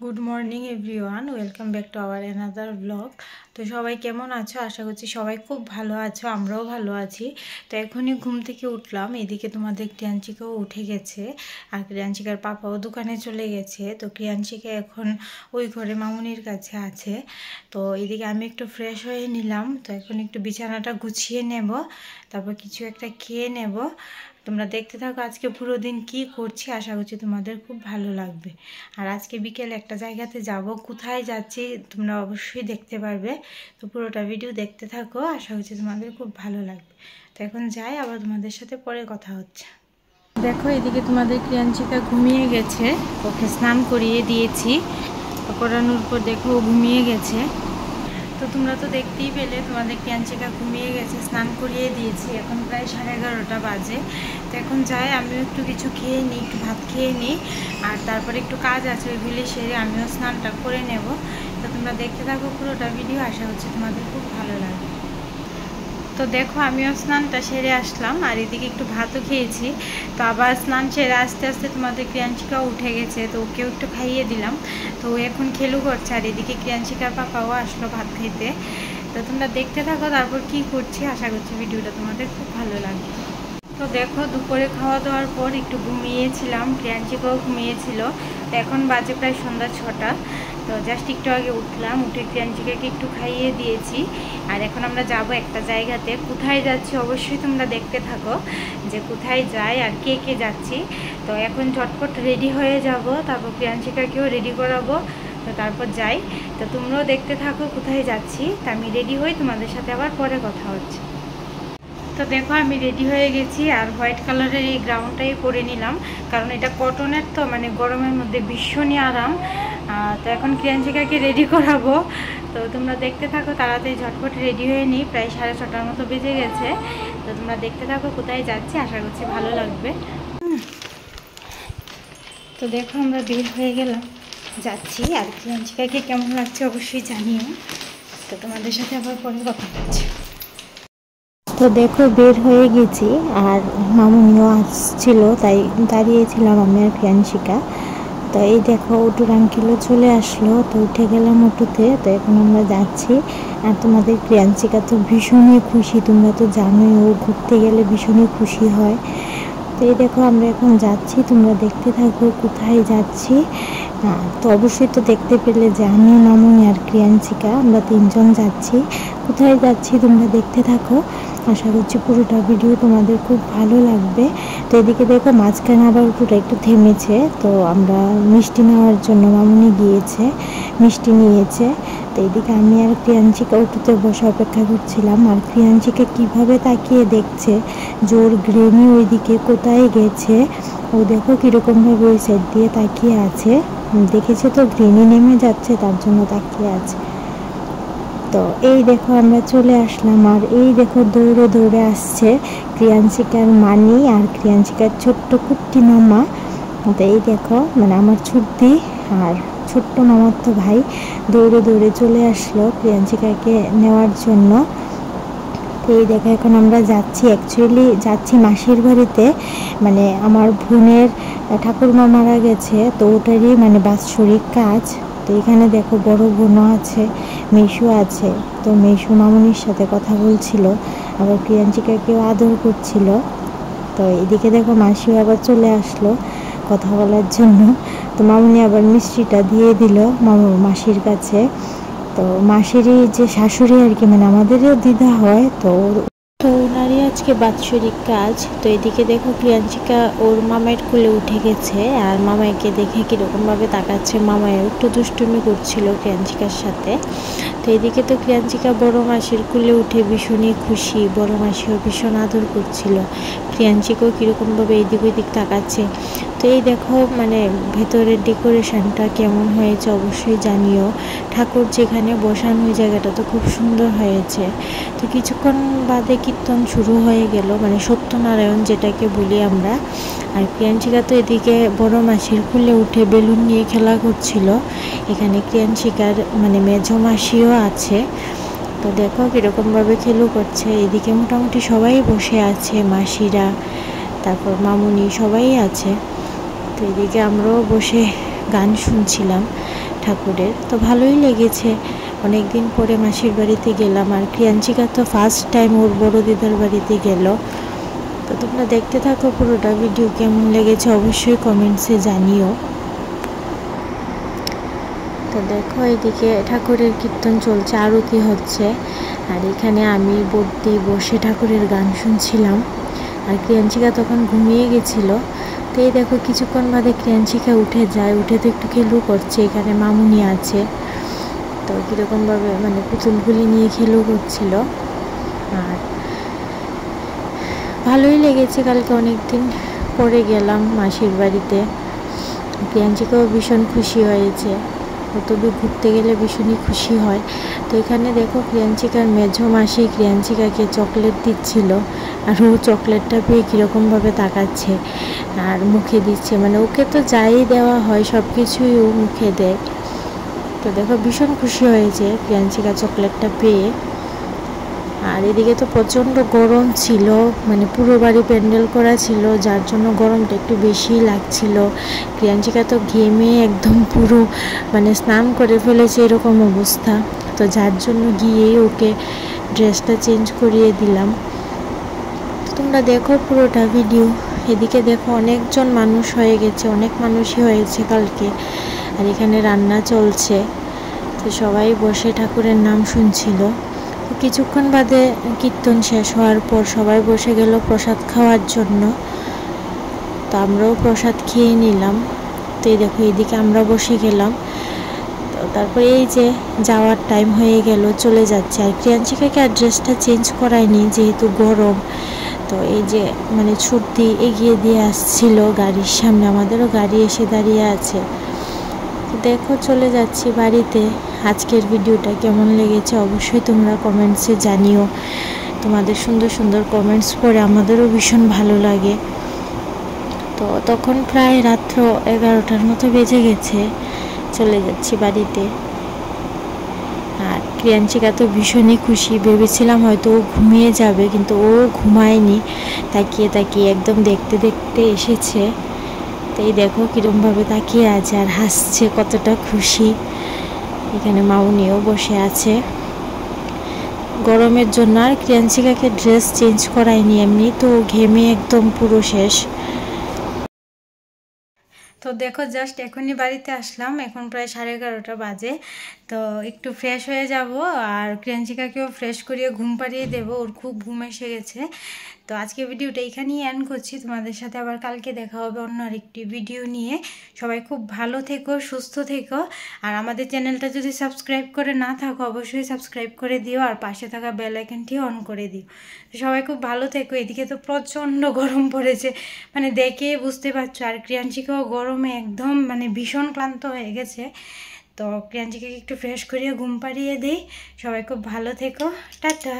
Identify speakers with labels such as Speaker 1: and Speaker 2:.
Speaker 1: Good morning everyone, welcome back to our another blog. তো সবাই কেমন আছো? আশা করছি সবাই খুব ভালো আছো, আমরাও ভালো আছি। তো এখনই ঘুম থেকে উঠলাম। এদিকে তোমাদের ক্রিয়াঞ্চিকাও উঠে গেছে, আর ক্রিয়াঞ্চিকার পাপাও দোকানে চলে গেছে। তো ক্রিয়াঞ্চিকা এখন ওই ঘরে মামুনির কাছে আছে। তো এদিকে আমি একটু ফ্রেশ হয়ে নিলাম। তো এখন একটু বিছানাটা গুছিয়ে নেব, তারপর কিছু একটা খেয়ে নেব। তোমরা দেখতে থাকো আজকে পুরো দিন কি করছি, আশা করছি তোমাদের খুব ভালো লাগবে। আর আজকে বিকেলে একটা জায়গাতে যাব, কোথায় যাচ্ছি তোমরা অবশ্যই দেখতে পারবে। তো পুরোটা ভিডিও দেখতে থাকো, আশা করছি তোমাদের খুব ভালো লাগবে। তো এখন যাই, আবার তোমাদের সাথে পরে কথা হচ্ছে। দেখো এদিকে তোমাদের ক্রিয়াঞ্চিকা ঘুমিয়ে গেছে, ওকে স্নান করিয়ে দিয়েছি। করানোর পর দেখো ঘুমিয়ে গেছে। তো তোমরা তো দেখতেই পেলে তোমাদের ক্রিয়াঞ্চিকা ঘুমিয়ে গেছে, স্নান করিয়ে দিয়েছি। এখন প্রায় 11:30 বাজে। তো এখন যাই, আমিও একটু কিছু খেয়ে নিই, একটু ভাত খেয়ে নিই, আর তারপরে একটু কাজ আছে ওইগুলি সেরে আমিও স্নানটা করে নেব। তো তোমরা দেখতে থাকো পুরোটা ভিডিও, আশা করছি তোমাদের খুব ভালো লাগবে। তো দেখো আমিও স্নানটা সেরে আসলাম, আর এদিকে একটু ভাতও খেয়েছি। তো আবার স্নান সেরে আস্তে আস্তে তোমাদের ক্রিয়াঞ্চিকাও উঠে গেছে, তো ওকেও একটু খাইয়ে দিলাম। তো ও এখন খেলু করছে, আর এদিকে ক্রিয়াঞ্চিকার পাপাও আসলো ভাত খাইতে। তো তোমরা দেখতে থাকো তারপর কি করছি, আশা করছি ভিডিওটা তোমাদের খুব ভালো লাগবে। তো দেখো দুপুরে খাওয়া দাওয়ার পর একটু ঘুমিয়েছিলাম, ক্রিয়াঞ্চিকাও ঘুমিয়েছিল। তো এখন বাজে প্রায় সন্ধ্যা 6টা। তো জাস্ট একটু আগে উঠলাম, উঠে ক্রিয়াঞ্চিকাকে একটু খাইয়ে দিয়েছি। আর এখন আমরা যাব একটা জায়গাতে। কোথায় যাচ্ছি অবশ্যই তোমরা দেখতে থাকো, যে কোথায় যাই আর কে কে যাচ্ছি। তো এখন ঝটপট রেডি হয়ে যাব, তারপর ক্রিয়াঞ্চিকাকেও রেডি করাবো। তো তারপর যাই। তো তোমরাও দেখতে থাকো কোথায় যাচ্ছি। তা আমি রেডি হই, তোমাদের সাথে আবার পরে কথা হচ্ছে। তো দেখো আমি রেডি হয়ে গেছি, আর হোয়াইট কালারের এই গ্রাউন্ডটাই পরে নিলাম, কারণ এটা কটনের, তো মানে গরমের মধ্যে ভীষণই আরাম। তো এখন ক্রিয়াঞ্চিকাকে রেডি করাবো। তো তোমরা দেখতে থাকো, তাড়াতাড়ি ঝটপট রেডি হয়ে নিই, প্রায় 6:30 মতো বেজে গেছে। তো তোমরা দেখতে থাকো কোথায় যাচ্ছি, আশা করছি ভালো লাগবে। তো দেখো আমরা বের হয়ে গেলাম, যাচ্ছি। আর ক্রিয়াঞ্চিকাকে কেমন লাগছে অবশ্যই জানিও। তো তোমাদের সাথে আবার পরে কথা হচ্ছে। তো দেখো বের হয়ে গেছি, আর মামুনিও আসছিল, তাই দাঁড়িয়েছিলাম আমি আর ক্রিয়াঞ্চিকা। তো এই দেখো অটুর আঙ্কেলও চলে আসলো, তো উঠে গেলাম অটোতে। তো এখন আমরা যাচ্ছি, আর তোমাদের ক্রিয়াঞ্চিকা তো ভীষণই খুশি, তোমরা তো জানোই ও ঘুরতে গেলে ভীষণই খুশি হয়। তো এই দেখো আমরা এখন যাচ্ছি, তোমরা দেখতে থাকো কোথায় যাচ্ছি। তো অবশ্যই তো দেখতে পেলে যে আমি, মামুনি আর ক্রিয়াঞ্চিকা আমরা 3জন যাচ্ছি। কোথায় যাচ্ছি তোমরা দেখতে থাকো, আশা করছি পুরোটা ভিডিও তোমাদের খুব ভালো লাগবে। তো এদিকে দেখো মাঝখানে আবার অটোটা একটু থেমেছে, তো আমরা মিষ্টি নেওয়ার জন্য মামুনি গিয়েছে, মিষ্টি নিয়েছে। তো এদিকে আমি আর ক্রিয়াঞ্চিকা অটোতে বসে অপেক্ষা করছিলাম, আর ক্রিয়াঞ্চিকা কীভাবে তাকিয়ে দেখছে জোর গ্রেনি ওইদিকে কোথায় গেছে। ও দেখো কীরকমভাবে ওই সাইড দিয়ে তাকিয়ে আছে, দেখেছে তো গ্রেনি নেমে যাচ্ছে, তার জন্য তাকিয়ে আছে। তো এই দেখো আমরা চলে আসলাম, আর এই দেখো দৌড়ে দৌড়ে আসছে ক্রিয়াঞ্চিকার মানি আর ক্রিয়াঞ্চিকার ছোট্ট কুট্টি মামা। তো এই দেখো মানে আমার ছুটি আর ছোট্ট মামার তো ভাই দৌড়ে দৌড়ে চলে আসলো ক্রিয়াঞ্চিকাকে নেওয়ার জন্য। তো এই দেখো এখন আমরা যাচ্ছি, অ্যাকচুয়ালি যাচ্ছি মাসির বাড়িতে, মানে আমার বোনের ঠাকুরমা মারা গেছে, তো ওটারই মানে বাৎসরিক কাজ। তো এখানে দেখো বড় বোনও আছে, মেশু আছে। তো মেশু মামুনির সাথে কথা বলছিল, আবার ক্রিয়াঞ্চিকাকেও আদর করছিল। তো এদিকে দেখো মাসিও আবার চলে আসলো কথা বলার জন্য। তো মামুনি আবার মিষ্টিটা দিয়ে দিল মাসির কাছে। তো মাসিরই যে শাশুড়ি আর কি, মানে আমাদেরও দিদা হয়, তো ওনারই আজকে বাৎসরিক কাজ। তো এদিকে দেখো ক্রিয়াঞ্চিকা ওর মামায়ের কোলে উঠে গেছে, আর মামাইকে দেখে কীরকমভাবে তাকাচ্ছে, মামাইও একটু দুষ্টুমি করছিল ক্রিয়াঞ্চিকার সাথে। তো এদিকে তো ক্রিয়াঞ্চিকা বড় মাসির কোলে উঠে ভীষণই খুশি, বড় মাসিও ভীষণ আদর করছিল, ক্রিয়াঞ্চিকাও কীরকমভাবে এদিক ওইদিক তাকাচ্ছে। তো এই দেখো মানে ভেতরের ডেকোরেশনটা কেমন হয়েছে অবশ্যই জানিও। ঠাকুর যেখানে বসানো ওই জায়গাটা তো খুব সুন্দর হয়েছে। তো কিছুক্ষণ বাদে কীর্তন শুরু হয়ে গেল, মানে সত্যনারায়ণ যেটাকে বলি আমরা। আর ক্রিয়াঞ্চিকা তো এদিকে বড় মাসির কোলে উঠে বেলুন নিয়ে খেলা করছিল। এখানে ক্রিয়াঞ্চিকার মানে মেজো মাসিও আছে। তো দেখো কীরকমভাবে খেলু করছে। এদিকে মোটামুটি সবাই বসে আছে, মাসিরা, তারপর মামুনি সবাই আছে। তো এদিকে আমরাও বসে গান শুনছিলাম। ঠাকুরের। তো ভালোই লেগেছে, অনেক দিন পরে মাসির বাড়িতে গেলাম। আর ক্রিয়াঞ্চিকা তো ফার্স্ট টাইম ওর বড় দিদার বাড়িতে গেল। তো তোমরা দেখতে থাকো পুরোটা ভিডিও, কেমন লেগেছে অবশ্যই কমেন্টসে জানিও। তো দেখো এদিকে ঠাকুরের কীর্তন চলছে, আরতি হচ্ছে, আর এখানে আমি বদ্যি বসে ঠাকুরের গান শুনছিলাম। আর ক্রিয়াঞ্চিকা তখন ঘুমিয়ে গেছিল। তো এই দেখো কিছুক্ষণ বাদে ক্রিয়াঞ্চিকা উঠে যায়, উঠে তো একটু খেলু করছে। এখানে মামুনি আছে, তো কীরকমভাবে মানে পুতুলগুলি নিয়ে খেলু করছিল। আর ভালোই লেগেছে, কালকে অনেক দিন পরে গেলাম মাসির বাড়িতে। ক্রিয়াঞ্চিকাও ভীষণ খুশি হয়েছে, তবে ঘুরতে গেলে ভীষণই খুশি হয়। তো এখানে দেখো ক্রিয়াঞ্চিকার মেঝো মাসি ক্রিয়াঞ্চিকাকে চকলেট দিচ্ছিল, আর ও চকলেটটা পেয়ে কীরকমভাবে তাকাচ্ছে আর মুখে দিচ্ছে। মানে ওকে তো যাই দেওয়া হয় সব কিছুই ও মুখে দেয়। তো দেখো ভীষণ খুশি হয়েছে ক্রিয়াঞ্চিকা চকলেটটা পেয়ে। আর এদিকে তো প্রচণ্ড গরম ছিল, মানে পুরো বাড়ি প্যান্ডেল করা ছিল, যার জন্য গরমটা একটু বেশিই লাগছিল। ক্রিয়াঞ্চিকা তো ঘেমে একদম পুরো মানে স্নান করে ফেলেছে এরকম অবস্থা। তো যার জন্য গিয়েই ওকে ড্রেসটা চেঞ্জ করিয়ে দিলাম। তো তোমরা দেখো পুরোটা ভিডিও। এদিকে দেখো অনেকজন মানুষ হয়ে গেছে, অনেক মানুষই হয়েছে কালকে। আর এখানে রান্না চলছে, তো সবাই বসে ঠাকুরের নাম শুনছিল। কিছুক্ষণ বাদে কীর্তন শেষ হওয়ার পর সবাই বসে গেল প্রসাদ খাওয়ার জন্য। তো আমরাও প্রসাদ খেয়ে নিলাম। তো এই দেখো এদিকে আমরা বসে গেলাম। তো তারপরে এই যে যাওয়ার টাইম হয়ে গেল, চলে যাচ্ছে। আর ক্রিয়াঞ্চিকাকে আর ড্রেসটা চেঞ্জ করায়নি যেহেতু গরম। তো এই যে মানে ছুটি এগিয়ে দিয়ে আসছিল গাড়ির সামনে, আমাদেরও গাড়ি এসে দাঁড়িয়ে আছে। দেখো চলে যাচ্ছি বাড়িতে। আজকের ভিডিওটা কেমন লেগেছে অবশ্যই তোমরা কমেন্টসে জানিও। তোমাদের সুন্দর সুন্দর কমেন্টস পড়ে আমাদেরও ভীষণ ভালো লাগে। তো তখন প্রায় রাত্র 11টার মতো বেজে গেছে, চলে যাচ্ছি বাড়িতে। আর ক্রিয়াঞ্চিকা তো ভীষণই খুশি, ভেবেছিলাম হয়তো ও ঘুমিয়ে যাবে, কিন্তু ও ঘুমায়নি, তাকিয়ে তাকিয়ে একদম দেখতে দেখতে এসেছে। তো এই দেখো কীরকমভাবে তাকিয়ে আছে আর হাসছে, কতটা খুশি। এখানে মামুনিও বসে আছে। গরমের জন্য আর ক্রিয়াঞ্চিকাকে ড্রেস চেঞ্জ করায়নি, এমনি তো ঘেমে একদম পুরো শেষ। তো দেখো জাস্ট এখনই বাড়িতে আসলাম, এখন প্রায় 11:30 বাজে। তো একটু ফ্রেশ হয়ে যাব, আর ক্রিয়াঞ্চিকাকেও ফ্রেশ করিয়ে ঘুম পাড়িয়ে দেবো, ওর খুব ঘুম এসে গেছে। তো আজকে ভিডিওটা এখানেই এন্ড করছি, তোমাদের সাথে আবার কালকে দেখা হবে অন্য আরেকটি ভিডিও নিয়ে। সবাই খুব ভালো থেকো, সুস্থ থেকো। আর আমাদের চ্যানেলটা যদি সাবস্ক্রাইব করে না থাকো অবশ্যই সাবস্ক্রাইব করে দিও, আর পাশে থাকা বেল আইকনটি অন করে দিও। সবাই খুব ভালো থেকো। এদিকে তো প্রচণ্ড গরম পড়েছে, মানে দেখে বুঝতে পারছো। আর ক্রিয়াঞ্চিকাও গরমে একদম মানে ভীষণ ক্লান্ত হয়ে গেছে। তো ক্রিয়াঞ্চিকাকে একটু ফ্রেশ করিয়ে ঘুম পাড়িয়ে দিই। সবাই খুব ভালো থেকো, টাটা।